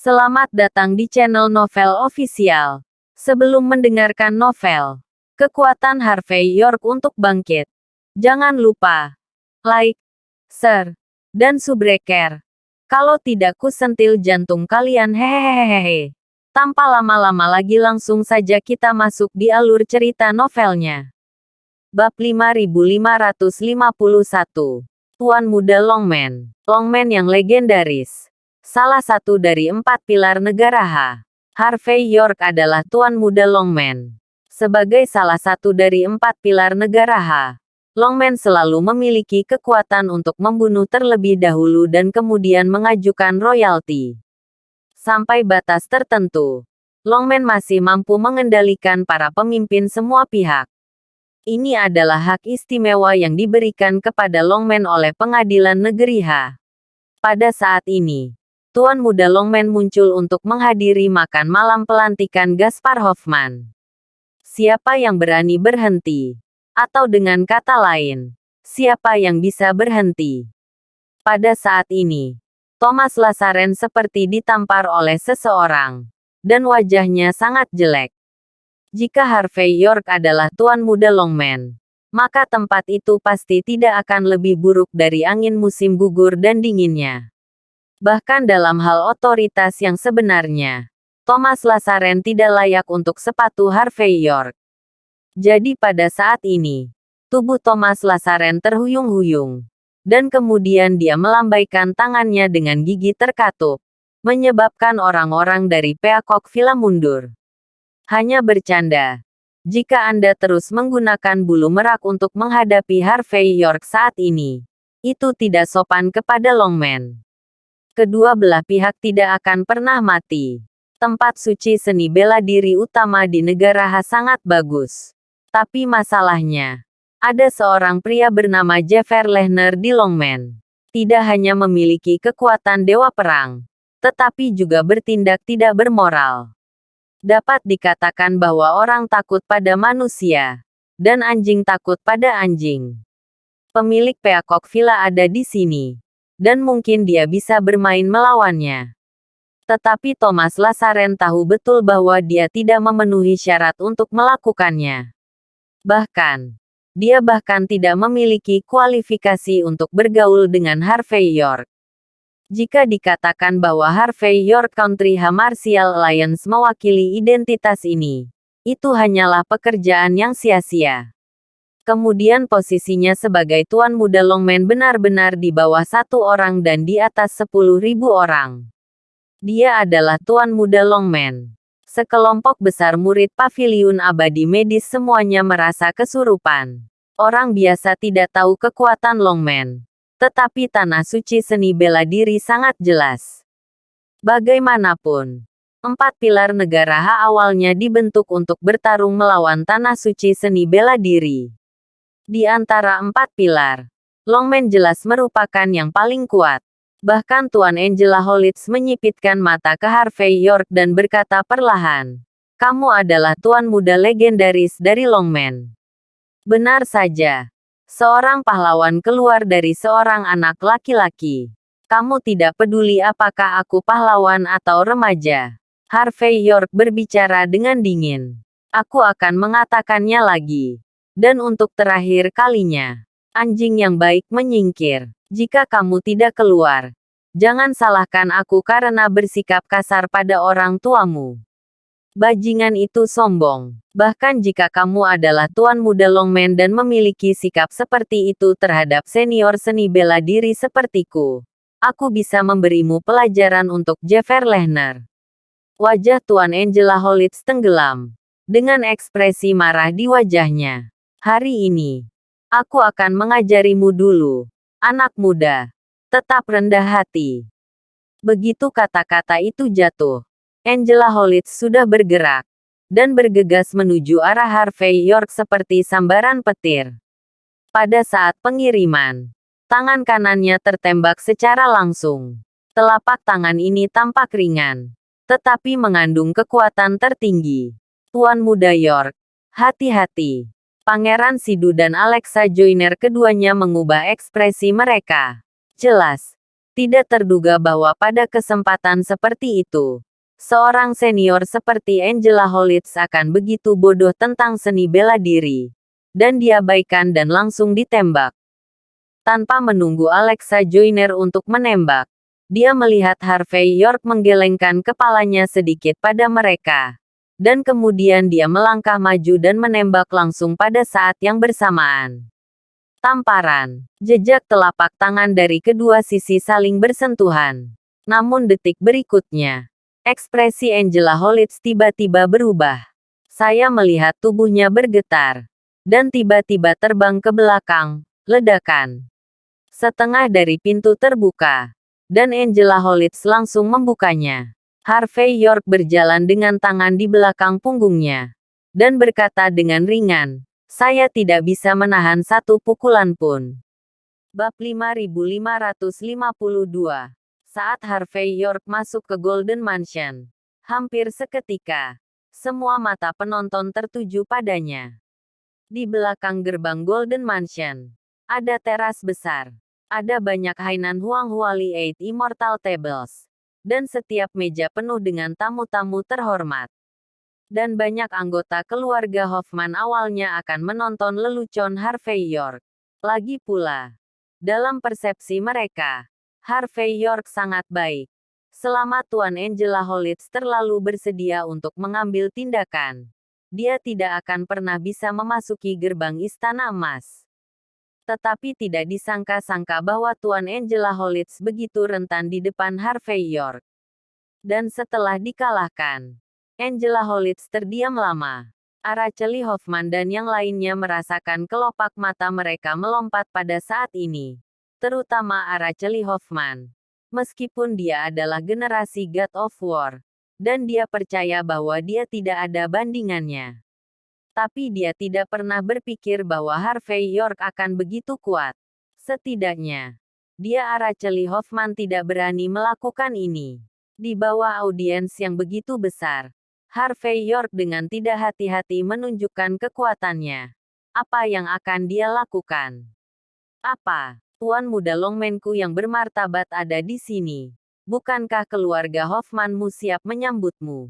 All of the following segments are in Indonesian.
Selamat datang di channel Novel Official. Sebelum mendengarkan novel, kekuatan Harvey York untuk bangkit. Jangan lupa like, share, dan subscribe. Kalau tidak kusentil jantung kalian hehehehe. Tanpa lama-lama lagi langsung saja kita masuk di alur cerita novelnya. Bab 5551. Tuan Muda Longman. Longman yang legendaris. Salah satu dari 4 pilar negara H. Harvey York adalah Tuan Muda Longman. Sebagai salah satu dari 4 pilar negara H, Longman selalu memiliki kekuatan untuk membunuh terlebih dahulu dan kemudian mengajukan royalti. Sampai batas tertentu, Longman masih mampu mengendalikan para pemimpin semua pihak. Ini adalah hak istimewa yang diberikan kepada Longman oleh Pengadilan Negeri H. Pada saat ini, Tuan Muda Longman muncul untuk menghadiri makan malam pelantikan Gaspar Hoffman. Siapa yang berani berhenti? Atau dengan kata lain, siapa yang bisa berhenti? Pada saat ini, Thomas Lasaren seperti ditampar oleh seseorang, dan wajahnya sangat jelek. Jika Harvey York adalah Tuan Muda Longman, maka tempat itu pasti tidak akan lebih buruk dari angin musim gugur dan dinginnya. Bahkan dalam hal otoritas yang sebenarnya, Thomas Lasaren tidak layak untuk sepatu Harvey York. Jadi pada saat ini, tubuh Thomas Lasaren terhuyung-huyung. Dan kemudian dia melambaikan tangannya dengan gigi terkatup, menyebabkan orang-orang dari Peacock Villa mundur. Hanya bercanda. Jika Anda terus menggunakan bulu merak untuk menghadapi Harvey York saat ini, itu tidak sopan kepada Longman. Kedua belah pihak tidak akan pernah mati. Tempat suci seni bela diri utama di negara H sangat bagus. Tapi masalahnya, ada seorang pria bernama Jeffrey Lehner di Longman. Tidak hanya memiliki kekuatan dewa perang, tetapi juga bertindak tidak bermoral. Dapat dikatakan bahwa orang takut pada manusia, dan anjing takut pada anjing. Pemilik Peacock Villa ada di sini. Dan mungkin dia bisa bermain melawannya. Tetapi Thomas Lasaren tahu betul bahwa dia tidak memenuhi syarat untuk melakukannya. Bahkan, dia bahkan tidak memiliki kualifikasi untuk bergaul dengan Harvey York. Jika dikatakan bahwa Harvey York Country H Martial Alliance mewakili identitas ini, itu hanyalah pekerjaan yang sia-sia. Kemudian posisinya sebagai Tuan Muda Longman benar-benar di bawah 1 orang dan di atas 10.000 orang. Dia adalah Tuan Muda Longman. Sekelompok besar murid Paviliun Abadi Medis semuanya merasa kesurupan. Orang biasa tidak tahu kekuatan Longman. Tetapi Tanah Suci Seni Bela Diri sangat jelas. Bagaimanapun, 4 pilar negara H awalnya dibentuk untuk bertarung melawan Tanah Suci Seni Bela Diri. Di antara 4 pilar, Longman jelas merupakan yang paling kuat. Bahkan Tuan Angela Holitz menyipitkan mata ke Harvey York dan berkata perlahan, "Kamu adalah Tuan Muda legendaris dari Longman." Benar saja. Seorang pahlawan keluar dari seorang anak laki-laki. Kamu tidak peduli apakah aku pahlawan atau remaja. Harvey York berbicara dengan dingin. Aku akan mengatakannya lagi. Dan untuk terakhir kalinya, anjing yang baik menyingkir. Jika kamu tidak keluar, jangan salahkan aku karena bersikap kasar pada orang tuamu. Bajingan itu sombong. Bahkan jika kamu adalah Tuan Muda Longman dan memiliki sikap seperti itu terhadap senior seni bela diri sepertiku, aku bisa memberimu pelajaran untuk Jeffrey Lehner. Wajah Tuan Angela Holitz tenggelam, dengan ekspresi marah di wajahnya. Hari ini, aku akan mengajarimu dulu, anak muda. Tetap rendah hati. Begitu kata-kata itu jatuh, Angela Holitz sudah bergerak, dan bergegas menuju arah Harvey York seperti sambaran petir. Pada saat pengiriman, tangan kanannya tertembak secara langsung. Telapak tangan ini tampak ringan, tetapi mengandung kekuatan tertinggi. Tuan Muda York, hati-hati. Pangeran Sidu dan Alexa Joyner keduanya mengubah ekspresi mereka. Jelas, Tidak terduga bahwa pada kesempatan seperti itu, seorang senior seperti Angela Holitz akan begitu bodoh tentang seni bela diri. Dan diabaikan dan langsung ditembak. Tanpa menunggu Alexa Joyner untuk menembak, dia melihat Harvey York menggelengkan kepalanya sedikit pada mereka. Dan kemudian dia melangkah maju dan menembak langsung pada saat yang bersamaan. Tamparan. Jejak telapak tangan dari kedua sisi saling bersentuhan. Namun detik berikutnya, ekspresi Angela Holitz tiba-tiba berubah. Saya melihat tubuhnya bergetar. Dan tiba-tiba terbang ke belakang. Ledakan. Setengah dari pintu terbuka. Dan Angela Holitz langsung membukanya. Harvey York berjalan dengan tangan di belakang punggungnya. Dan berkata dengan ringan, saya tidak bisa menahan satu pukulan pun. Bab 5552. Saat Harvey York masuk ke Golden Mansion, hampir seketika, semua mata penonton tertuju padanya. Di belakang gerbang Golden Mansion, ada teras besar. Ada banyak Hainan Huanghuali Eight Immortal Tables. Dan setiap meja penuh dengan tamu-tamu terhormat. Dan banyak anggota keluarga Hoffman awalnya akan menonton lelucon Harvey York. Lagi pula, dalam persepsi mereka, Harvey York sangat baik. Selama Tuan Angela Holitz terlalu bersedia untuk mengambil tindakan, dia tidak akan pernah bisa memasuki gerbang Istana Emas. Tetapi tidak disangka-sangka bahwa Tuan Angela Holitz begitu rentan di depan Harvey York. Dan setelah dikalahkan, Angela Holitz terdiam lama. Araceli Hoffman dan yang lainnya merasakan kelopak mata mereka melompat pada saat ini. Terutama Araceli Hoffman. Meskipun dia adalah generasi God of War. Dan dia percaya bahwa dia tidak ada bandingannya. Tapi dia tidak pernah berpikir bahwa Harvey York akan begitu kuat. Setidaknya, dia Araceli Hoffman tidak berani melakukan ini. Di bawah audiens yang begitu besar, Harvey York dengan tidak hati-hati menunjukkan kekuatannya. Apa yang akan dia lakukan? Apa? Tuan muda Longmanku yang bermartabat ada di sini. Bukankah keluarga Hoffmanmu siap menyambutmu?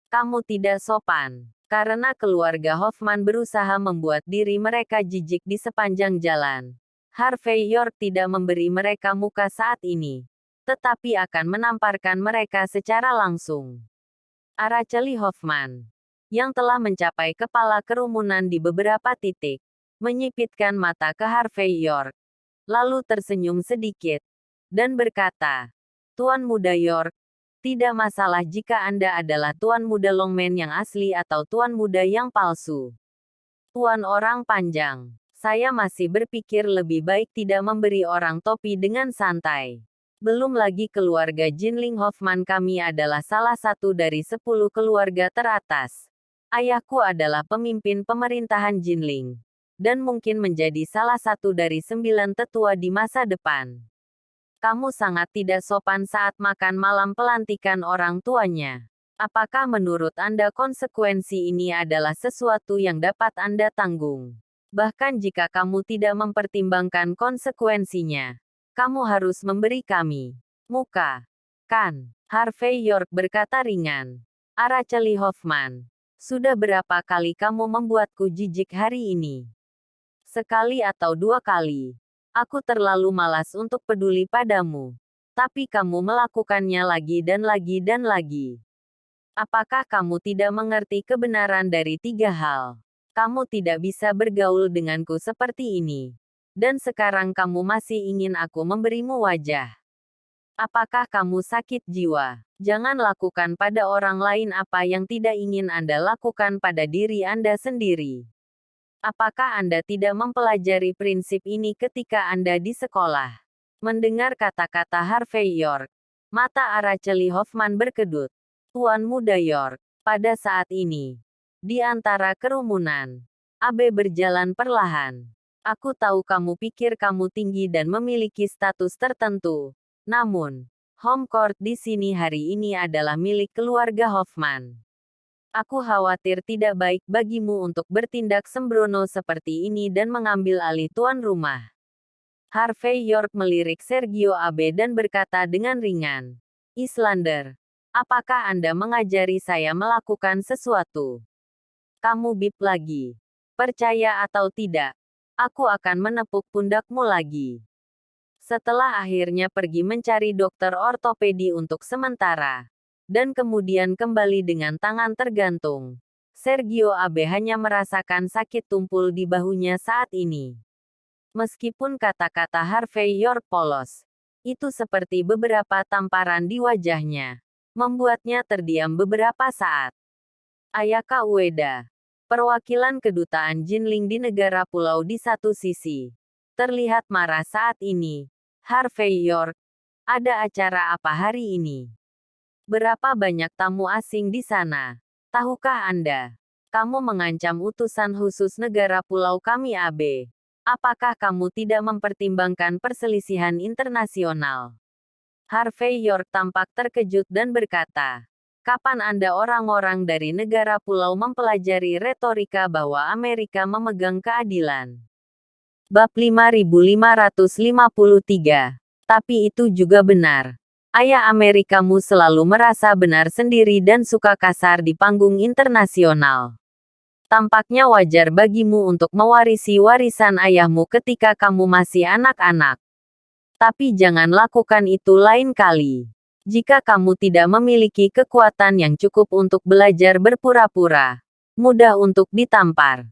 Kamu tidak sopan. Karena keluarga Hoffman berusaha membuat diri mereka jijik di sepanjang jalan. Harvey York tidak memberi mereka muka saat ini. Tetapi akan menamparkan mereka secara langsung. Araceli Hoffman, yang telah mencapai kepala kerumunan di beberapa titik, menyipitkan mata ke Harvey York, lalu tersenyum sedikit, dan berkata, Tuan Muda York, tidak masalah jika Anda adalah Tuan Muda Longman yang asli atau Tuan Muda yang palsu. Tuan orang panjang, saya masih berpikir lebih baik tidak memberi orang topi dengan santai. Belum lagi keluarga Jinling Hoffman kami adalah salah satu dari 10 keluarga teratas. Ayahku adalah pemimpin pemerintahan Jinling. Dan mungkin menjadi salah satu dari 9 tetua di masa depan. Kamu sangat tidak sopan saat makan malam pelantikan orang tuanya. Apakah menurut Anda konsekuensi ini adalah sesuatu yang dapat Anda tanggung? Bahkan jika kamu tidak mempertimbangkan konsekuensinya. Kamu harus memberi kami muka. Kan? Harvey York berkata ringan. Araceli Hoffman. Sudah berapa kali kamu membuatku jijik hari ini? Sekali atau 2 kali. Aku terlalu malas untuk peduli padamu. Tapi kamu melakukannya lagi dan lagi dan lagi. Apakah kamu tidak mengerti kebenaran dari 3 hal? Kamu tidak bisa bergaul denganku seperti ini. Dan sekarang kamu masih ingin aku memberimu wajah. Apakah kamu sakit jiwa? Jangan lakukan pada orang lain apa yang tidak ingin Anda lakukan pada diri Anda sendiri. Apakah Anda tidak mempelajari prinsip ini ketika Anda di sekolah? Mendengar kata-kata Harvey York, mata Araceli Hoffman berkedut. Tuan Muda York, pada saat ini, di antara kerumunan, Abe berjalan perlahan. Aku tahu kamu pikir kamu tinggi dan memiliki status tertentu. Namun, home court di sini hari ini adalah milik keluarga Hoffman. Aku khawatir tidak baik bagimu untuk bertindak sembrono seperti ini dan mengambil alih tuan rumah. Harvey York melirik Sergio Abe dan berkata dengan ringan, "Islander, apakah Anda mengajari saya melakukan sesuatu? Kamu bip lagi. Percaya atau tidak, aku akan menepuk pundakmu lagi." Setelah akhirnya pergi mencari dokter ortopedi untuk sementara, dan kemudian kembali dengan tangan tergantung, Sergio Abe hanya merasakan sakit tumpul di bahunya saat ini. Meskipun kata-kata Harvey York polos, itu seperti beberapa tamparan di wajahnya, membuatnya terdiam beberapa saat. Ayaka Ueda, perwakilan kedutaan Jinling di negara pulau di satu sisi, terlihat marah saat ini. Harvey York, ada acara apa hari ini? Berapa banyak tamu asing di sana? Tahukah Anda? Kamu mengancam utusan khusus negara pulau kami AB. Apakah kamu tidak mempertimbangkan perselisihan internasional? Harvey York tampak terkejut dan berkata, "Kapan Anda orang-orang dari negara pulau mempelajari retorika bahwa Amerika memegang keadilan?" Bab 5553. Tapi itu juga benar. Ayah Amerikamu selalu merasa benar sendiri dan suka kasar di panggung internasional. Tampaknya wajar bagimu untuk mewarisi warisan ayahmu ketika kamu masih anak-anak. Tapi jangan lakukan itu lain kali. Jika kamu tidak memiliki kekuatan yang cukup untuk belajar berpura-pura, mudah untuk ditampar.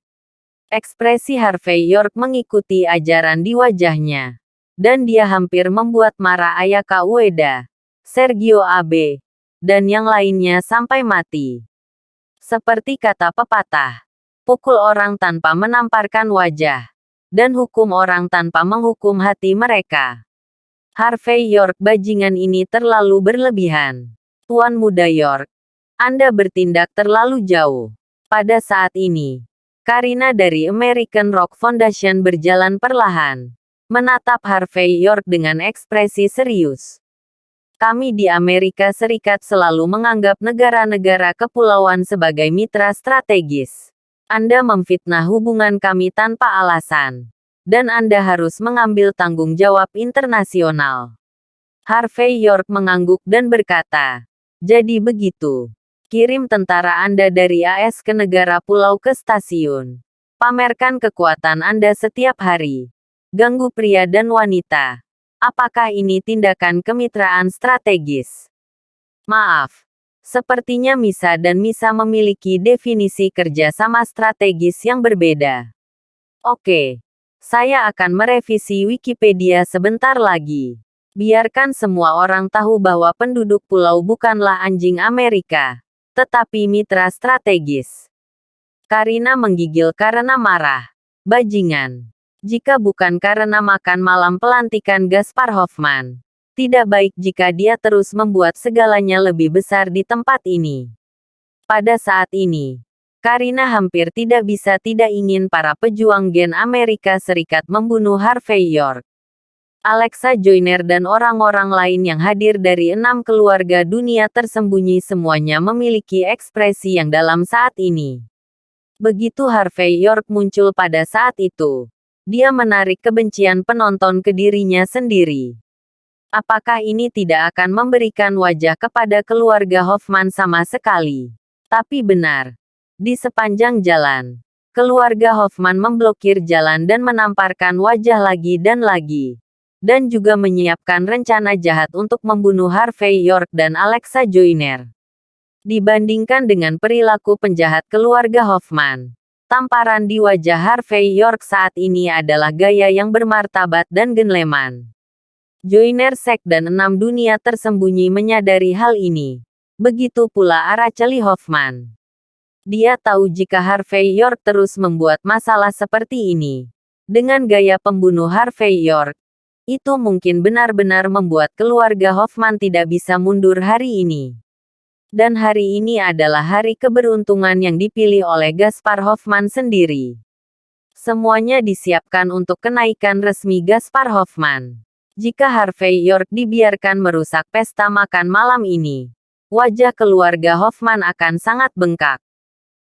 Ekspresi Harvey York mengikuti ajaran di wajahnya. Dan dia hampir membuat marah Ayaka Ueda, Sergio Abe, dan yang lainnya sampai mati. Seperti kata pepatah, pukul orang tanpa menamparkan wajah, dan hukum orang tanpa menghukum hati mereka. Harvey York, bajingan ini terlalu berlebihan. Tuan Muda York, Anda bertindak terlalu jauh. Pada saat ini, Karina dari American Rock Foundation berjalan perlahan, menatap Harvey York dengan ekspresi serius. Kami di Amerika Serikat selalu menganggap negara-negara kepulauan sebagai mitra strategis. Anda memfitnah hubungan kami tanpa alasan. Dan Anda harus mengambil tanggung jawab internasional. Harvey York mengangguk dan berkata, "Jadi begitu. Kirim tentara Anda dari AS ke negara pulau ke stasiun. Pamerkan kekuatan Anda setiap hari. Ganggu pria dan wanita. Apakah ini tindakan kemitraan strategis?" Maaf. Sepertinya Misa dan Misa memiliki definisi kerjasama strategis yang berbeda. Oke. Saya akan merevisi Wikipedia sebentar lagi. Biarkan semua orang tahu bahwa penduduk pulau bukanlah anjing Amerika, tetapi mitra strategis. Karina menggigil karena marah. Bajingan. Jika bukan karena makan malam pelantikan Gaspar Hoffman, tidak baik jika dia terus membuat segalanya lebih besar di tempat ini. Pada saat ini, Karina hampir tidak bisa tidak ingin para pejuang gen Amerika Serikat membunuh Harvey York. Alexa Joyner dan orang-orang lain yang hadir dari 6 keluarga dunia tersembunyi semuanya memiliki ekspresi yang dalam saat ini. Begitu Harvey York muncul pada saat itu, dia menarik kebencian penonton ke dirinya sendiri. Apakah ini tidak akan memberikan wajah kepada keluarga Hoffman sama sekali? Tapi benar. Di sepanjang jalan, keluarga Hoffman memblokir jalan dan menamparkan wajah lagi dan lagi. Dan juga menyiapkan rencana jahat untuk membunuh Harvey York dan Alexa Joyner. Dibandingkan dengan perilaku penjahat keluarga Hoffman, tamparan di wajah Harvey York saat ini adalah gaya yang bermartabat dan gentleman. Joyner Sek dan 6 dunia tersembunyi menyadari hal ini. Begitu pula Araceli Hoffman. Dia tahu jika Harvey York terus membuat masalah seperti ini, dengan gaya pembunuh Harvey York, itu mungkin benar-benar membuat keluarga Hoffman tidak bisa mundur hari ini. Dan hari ini adalah hari keberuntungan yang dipilih oleh Gaspar Hoffman sendiri. Semuanya disiapkan untuk kenaikan resmi Gaspar Hoffman. Jika Harvey York dibiarkan merusak pesta makan malam ini, wajah keluarga Hoffman akan sangat bengkak.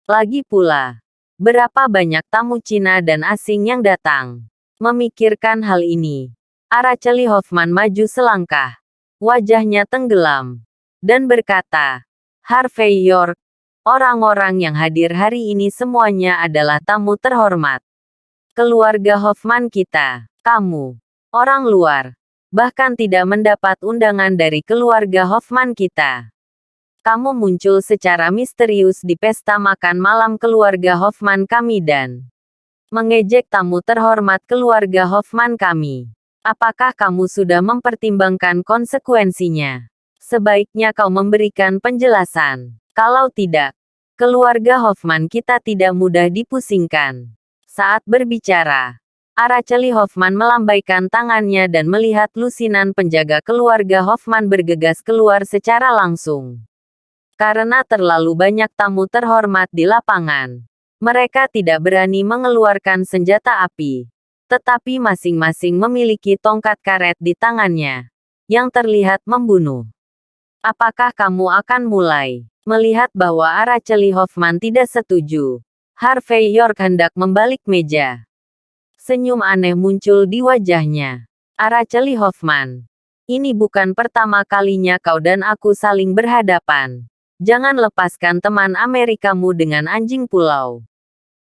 Lagi pula, berapa banyak tamu Cina dan asing yang datang. Memikirkan hal ini, Araceli Hoffman maju selangkah. Wajahnya tenggelam. Dan berkata, Harvey York, orang-orang yang hadir hari ini semuanya adalah tamu terhormat. Keluarga Hoffman kita, kamu, orang luar, bahkan tidak mendapat undangan dari keluarga Hoffman kita. Kamu muncul secara misterius di pesta makan malam keluarga Hoffman kami dan mengejek tamu terhormat keluarga Hoffman kami. Apakah kamu sudah mempertimbangkan konsekuensinya? Sebaiknya kau memberikan penjelasan. Kalau tidak, keluarga Hoffman kita tidak mudah dipusingkan. Saat berbicara, Araceli Hoffman melambaikan tangannya dan melihat lusinan penjaga keluarga Hoffman bergegas keluar secara langsung. Karena terlalu banyak tamu terhormat di lapangan, mereka tidak berani mengeluarkan senjata api. Tetapi masing-masing memiliki tongkat karet di tangannya, yang terlihat membunuh. Apakah kamu akan mulai? Melihat bahwa Araceli Hoffman tidak setuju, Harvey York hendak membalik meja. Senyum aneh muncul di wajahnya. Araceli Hoffman, ini bukan pertama kalinya kau dan aku saling berhadapan. Jangan lepaskan teman Amerikamu dengan anjing pulau.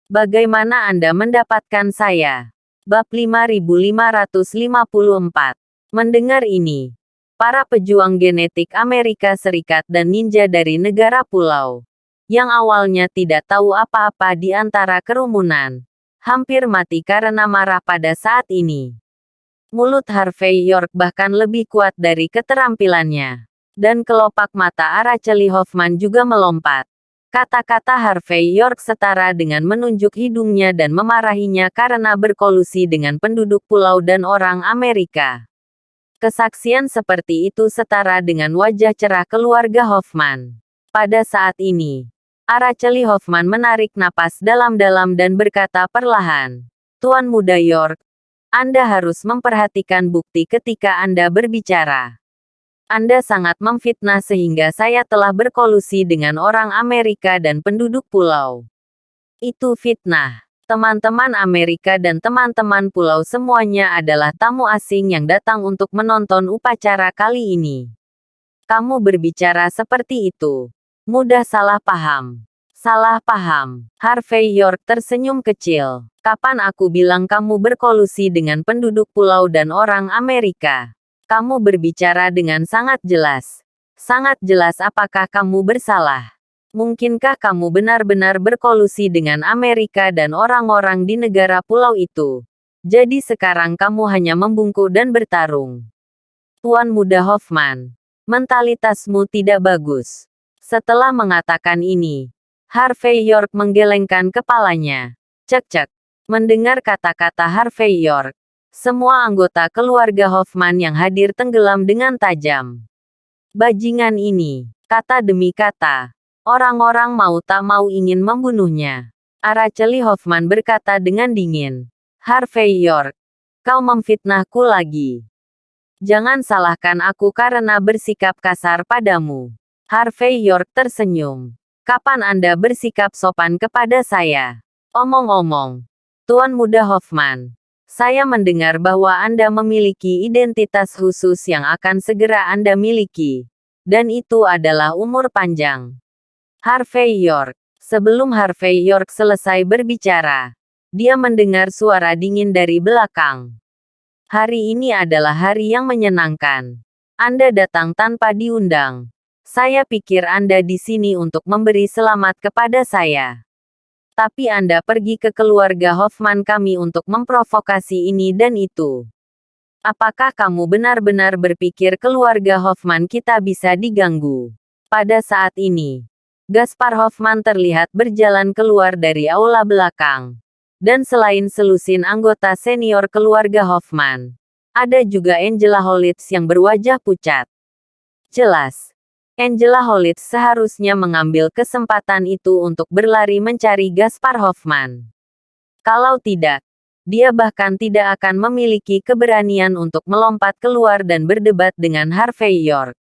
Bagaimana Anda mendapatkan saya? Bab 5554. Mendengar ini, para pejuang genetik Amerika Serikat dan ninja dari negara pulau, yang awalnya tidak tahu apa-apa di antara kerumunan, hampir mati karena marah pada saat ini. Mulut Harvey York bahkan lebih kuat dari keterampilannya, dan kelopak mata Araceli Hoffman juga melompat. Kata-kata Harvey York setara dengan menunjuk hidungnya dan memarahinya karena berkolusi dengan penduduk pulau dan orang Amerika. Kesaksian seperti itu setara dengan wajah cerah keluarga Hoffman. Pada saat ini, Araceli Hoffman menarik napas dalam-dalam dan berkata perlahan, Tuan Muda York, Anda harus memperhatikan bukti ketika Anda berbicara. Anda sangat memfitnah sehingga saya telah berkolusi dengan orang Amerika dan penduduk pulau. Itu fitnah. Teman-teman Amerika dan teman-teman pulau semuanya adalah tamu asing yang datang untuk menonton upacara kali ini. Kamu berbicara seperti itu. Mudah salah paham. Salah paham. Harvey York tersenyum kecil. Kapan aku bilang kamu berkolusi dengan penduduk pulau dan orang Amerika? Kamu berbicara dengan sangat jelas. Sangat jelas apakah kamu bersalah. Mungkinkah kamu benar-benar berkolusi dengan Amerika dan orang-orang di negara pulau itu? Jadi sekarang kamu hanya membungkuk dan bertarung. Tuan Muda Hoffman, mentalitasmu tidak bagus. Setelah mengatakan ini, Harvey York menggelengkan kepalanya. Cek-cek. Mendengar kata-kata Harvey York, semua anggota keluarga Hoffman yang hadir tenggelam dengan tajam. Bajingan ini, kata demi kata. Orang-orang mau tak mau ingin membunuhnya. Araceli Hoffman berkata dengan dingin. Harvey York, kau memfitnahku lagi. Jangan salahkan aku karena bersikap kasar padamu. Harvey York tersenyum. Kapan Anda bersikap sopan kepada saya? Omong-omong, Tuan Muda Hoffman, saya mendengar bahwa Anda memiliki identitas khusus yang akan segera Anda miliki. Dan itu adalah umur panjang. Harvey York. Sebelum Harvey York selesai berbicara, dia mendengar suara dingin dari belakang. Hari ini adalah hari yang menyenangkan. Anda datang tanpa diundang. Saya pikir Anda di sini untuk memberi selamat kepada saya. Tapi Anda pergi ke keluarga Hoffman kami untuk memprovokasi ini dan itu. Apakah kamu benar-benar berpikir keluarga Hoffman kita bisa diganggu? Pada saat ini, Gaspar Hoffman terlihat berjalan keluar dari aula belakang. Dan selain selusin anggota senior keluarga Hoffman, ada juga Angela Holitz yang berwajah pucat. Jelas. Angela Holitz seharusnya mengambil kesempatan itu untuk berlari mencari Gaspar Hoffman. Kalau tidak, dia bahkan tidak akan memiliki keberanian untuk melompat keluar dan berdebat dengan Harvey York.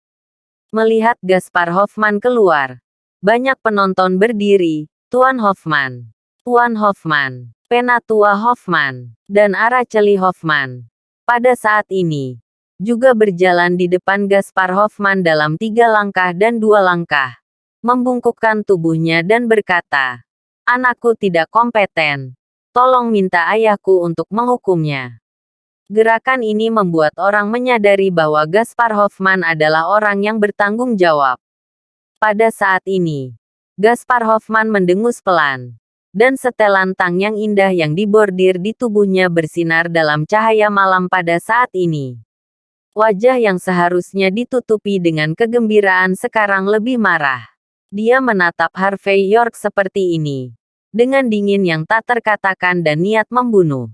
Melihat Gaspar Hoffman keluar, banyak penonton berdiri, Tuan Hoffman, Penatua Hoffman, dan Araceli Hoffman. pada saat ini, juga berjalan di depan Gaspar Hoffman dalam 3 langkah dan 2 langkah, membungkukkan tubuhnya dan berkata, "Anakku tidak kompeten. Tolong minta ayahku untuk menghukumnya." Gerakan ini membuat orang menyadari bahwa Gaspar Hoffman adalah orang yang bertanggung jawab. Pada saat ini, Gaspar Hoffman mendengus pelan, dan setelan tang yang indah yang dibordir di tubuhnya bersinar dalam cahaya malam pada saat ini. Wajah yang seharusnya ditutupi dengan kegembiraan sekarang lebih marah. Dia menatap Harvey York seperti ini, dengan dingin yang tak terkatakan dan niat membunuh.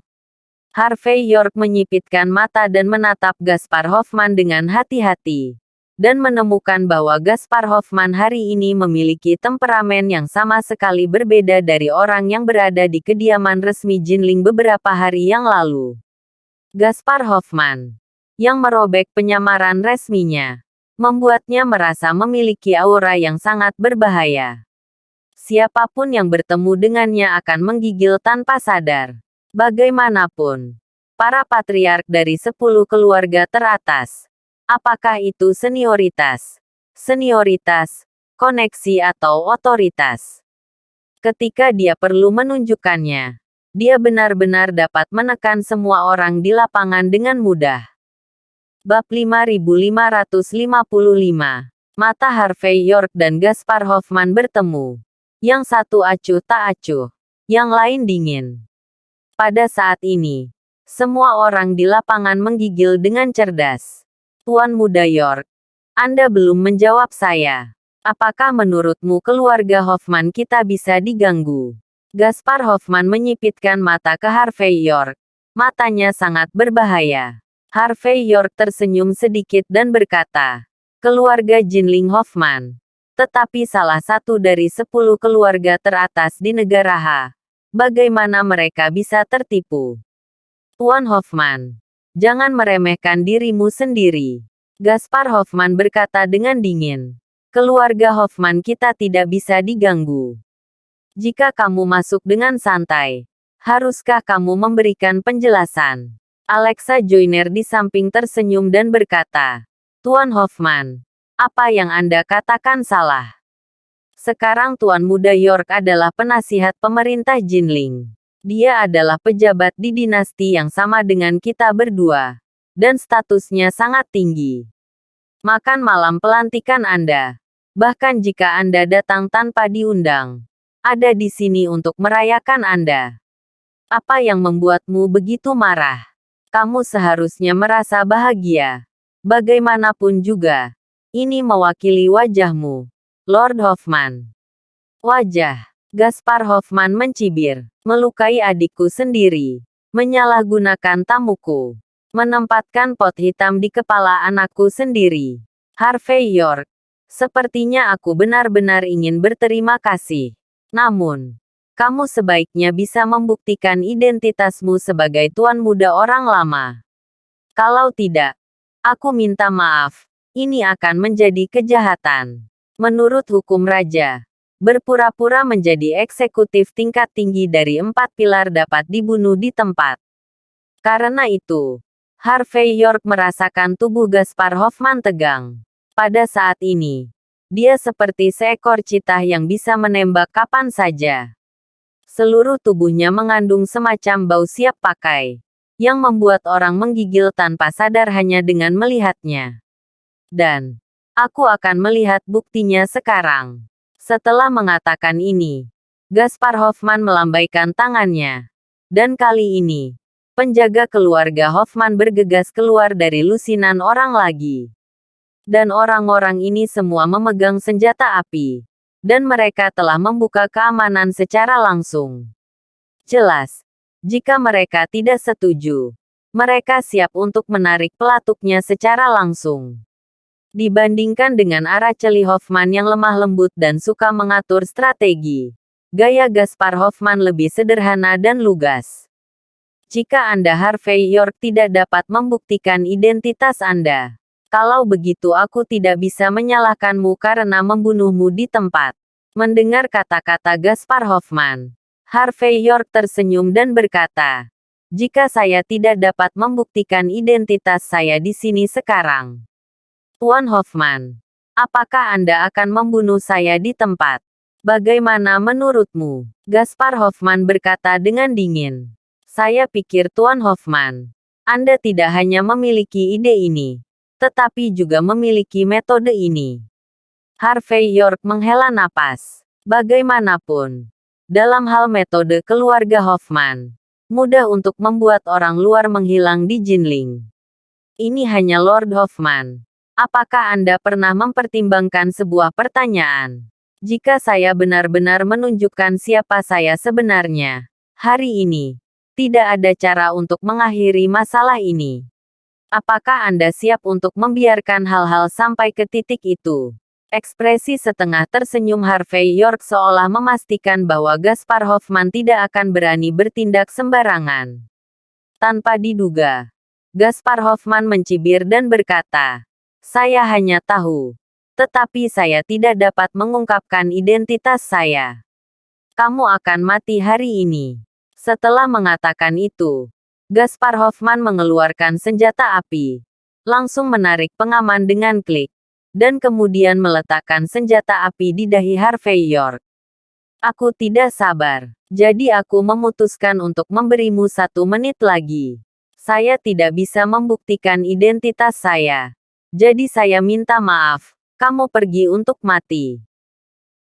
Harvey York menyipitkan mata dan menatap Gaspar Hoffman dengan hati-hati, dan menemukan bahwa Gaspar Hoffman hari ini memiliki temperamen yang sama sekali berbeda dari orang yang berada di kediaman resmi Jinling beberapa hari yang lalu. Gaspar Hoffman, yang merobek penyamaran resminya, membuatnya merasa memiliki aura yang sangat berbahaya. Siapapun yang bertemu dengannya akan menggigil tanpa sadar. Bagaimanapun, para patriark dari 10 keluarga teratas, apakah itu senioritas, koneksi atau otoritas? Ketika dia perlu menunjukkannya, dia benar-benar dapat menekan semua orang di lapangan dengan mudah. Bab 5555. Mata Harvey York dan Gaspar Hoffman bertemu. Yang satu acuh tak acuh, yang lain dingin. Pada saat ini, semua orang di lapangan menggigil dengan cerdas. Tuan Muda York, Anda belum menjawab saya. Apakah menurutmu keluarga Hoffman kita bisa diganggu? Gaspar Hoffman menyipitkan mata ke Harvey York. Matanya sangat berbahaya. Harvey York tersenyum sedikit dan berkata, "Keluarga Jinling Hoffman. Tetapi salah satu dari 10 keluarga teratas di negara H. Bagaimana mereka bisa tertipu?" Tuan Hoffman, jangan meremehkan dirimu sendiri. Gaspar Hoffman berkata dengan dingin. Keluarga Hoffman kita tidak bisa diganggu. Jika kamu masuk dengan santai, haruskah kamu memberikan penjelasan? Alexa Joyner di samping tersenyum dan berkata, Tuan Hoffman, apa yang Anda katakan salah. Sekarang Tuan Muda York adalah penasihat pemerintah Jinling. Dia adalah pejabat di dinasti yang sama dengan kita berdua, dan statusnya sangat tinggi. Makan malam pelantikan Anda, bahkan jika Anda datang tanpa diundang, ada di sini untuk merayakan Anda. Apa yang membuatmu begitu marah? Kamu seharusnya merasa bahagia. Bagaimanapun juga, ini mewakili wajahmu, Lord Hoffman. Wajah Gaspar Hoffman mencibir. Melukai adikku sendiri. Menyalahgunakan tamuku. Menempatkan pot hitam di kepala anakku sendiri. Harvey York. Sepertinya aku benar-benar ingin berterima kasih. Namun, kamu sebaiknya bisa membuktikan identitasmu sebagai tuan muda orang lama. Kalau tidak, aku minta maaf. Ini akan menjadi kejahatan. Menurut hukum raja, berpura-pura menjadi eksekutif tingkat tinggi dari 4 pilar dapat dibunuh di tempat. Karena itu, Harvey York merasakan tubuh Gaspar Hoffman tegang. Pada saat ini, dia seperti seekor citah yang bisa menembak kapan saja. Seluruh tubuhnya mengandung semacam bau siap pakai, yang membuat orang menggigil tanpa sadar hanya dengan melihatnya. Dan, aku akan melihat buktinya sekarang. Setelah mengatakan ini, Gaspar Hoffman melambaikan tangannya. Dan kali ini, penjaga keluarga Hoffman bergegas keluar dari lusinan orang lagi. Dan orang-orang ini semua memegang senjata api. Dan mereka telah membuka keamanan secara langsung. Jelas, jika mereka tidak setuju, mereka siap untuk menarik pelatuknya secara langsung. Dibandingkan dengan Araceli Hoffman yang lemah lembut dan suka mengatur strategi, gaya Gaspar Hoffman lebih sederhana dan lugas. Jika Anda Harvey York tidak dapat membuktikan identitas Anda, kalau begitu aku tidak bisa menyalahkanmu karena membunuhmu di tempat. Mendengar kata-kata Gaspar Hoffman, Harvey York tersenyum dan berkata, jika saya tidak dapat membuktikan identitas saya di sini sekarang. Tuan Hoffman, apakah Anda akan membunuh saya di tempat? Bagaimana menurutmu? Gaspar Hoffman berkata dengan dingin. Saya pikir Tuan Hoffman, Anda tidak hanya memiliki ide ini, tetapi juga memiliki metode ini. Harvey York menghela napas. Bagaimanapun, dalam hal metode keluarga Hoffman, mudah untuk membuat orang luar menghilang di Jinling. Ini hanya Lord Hoffman. Apakah Anda pernah mempertimbangkan sebuah pertanyaan? Jika saya benar-benar menunjukkan siapa saya sebenarnya, hari ini, tidak ada cara untuk mengakhiri masalah ini. Apakah Anda siap untuk membiarkan hal-hal sampai ke titik itu? Ekspresi setengah tersenyum Harvey York seolah memastikan bahwa Gaspar Hoffman tidak akan berani bertindak sembarangan. Tanpa diduga, Gaspar Hoffman mencibir dan berkata, "Saya hanya tahu, tetapi saya tidak dapat mengungkapkan identitas saya. Kamu akan mati hari ini." Setelah mengatakan itu, Gaspar Hoffman mengeluarkan senjata api, langsung menarik pengaman dengan klik, dan kemudian meletakkan senjata api di dahi Harvey York. "Aku tidak sabar, jadi aku memutuskan untuk memberimu 1 menit lagi. Saya tidak bisa membuktikan identitas saya. Jadi saya minta maaf, kamu pergi untuk mati."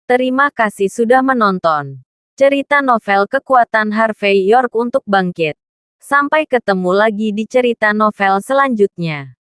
Terima kasih sudah menonton. Cerita novel Kekuatan Harvey York untuk Bangkit. Sampai ketemu lagi di cerita novel selanjutnya.